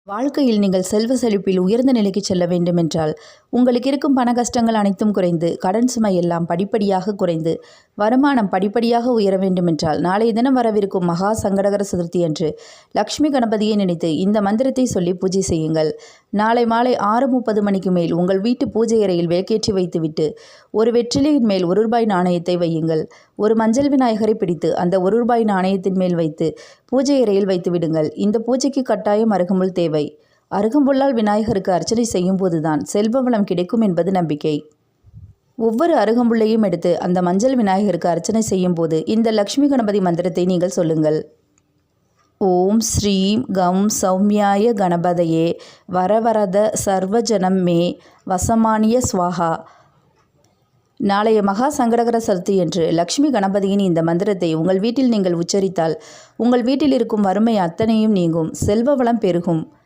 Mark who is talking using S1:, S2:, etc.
S1: வாழ்க்கையில் நீங்கள் செல்வ செழிப்பில் உயர்ந்த நிலைக்கு செல்ல வேண்டுமென்றால் உங்களுக்கு இருக்கும் பண கஷ்டங்கள் அனைத்தும் குறைந்து கடன் சுமை எல்லாம் படிப்படியாக குறைந்து வருமானம் படிப்படியாக உயர வேண்டுமென்றால் நாளைய தினம் வரவிருக்கும் மகா சங்கடகர சதுர்த்தி அன்று லக்ஷ்மி கணபதியை நினைத்து இந்த மந்திரத்தை சொல்லி பூஜை செய்யுங்கள். நாளை மாலை 6:30 மணிக்கு மேல் உங்கள் வீட்டு பூஜை அறையில் விளக்கேற்றி வைத்துவிட்டு ஒரு வெற்றிலையின் மேல் ₹1 நாணயத்தை வையுங்கள். ஒரு மஞ்சள் விநாயகரை பிடித்து அந்த ₹1 நாணயத்தின் மேல் வைத்து பூஜை அறையில் வைத்து விடுங்கள். இந்த பூஜைக்கு கட்டாயம் அருகம்புல் தேவை. அருகம்புல்லால் விநாயகருக்கு அர்ச்சனை செய்யும் போதுதான் செல்வ வளம் கிடைக்கும் என்பது நம்பிக்கை. ஒவ்வொரு அருகம்புல்லையும் எடுத்து அந்த மஞ்சள் விநாயகருக்கு அர்ச்சனை செய்யும் போது இந்த லக்ஷ்மி கணபதி மந்திரத்தை நீங்கள் சொல்லுங்கள். ஓம் ஸ்ரீம் கம் சௌமியாய கணபதையே வரவரத சர்வஜனம் மே வசமானிய ஸ்வாஹா. நாளைய மகா சங்கடகர சதுர்த்தி என்று லக்ஷ்மி கணபதியின் இந்த மந்திரத்தை உங்கள் வீட்டில் நீங்கள் உச்சரித்தால் உங்கள் வீட்டில் இருக்கும் வறுமை அத்தனையும் நீங்கும், செல்வ வளம் பெருகும்.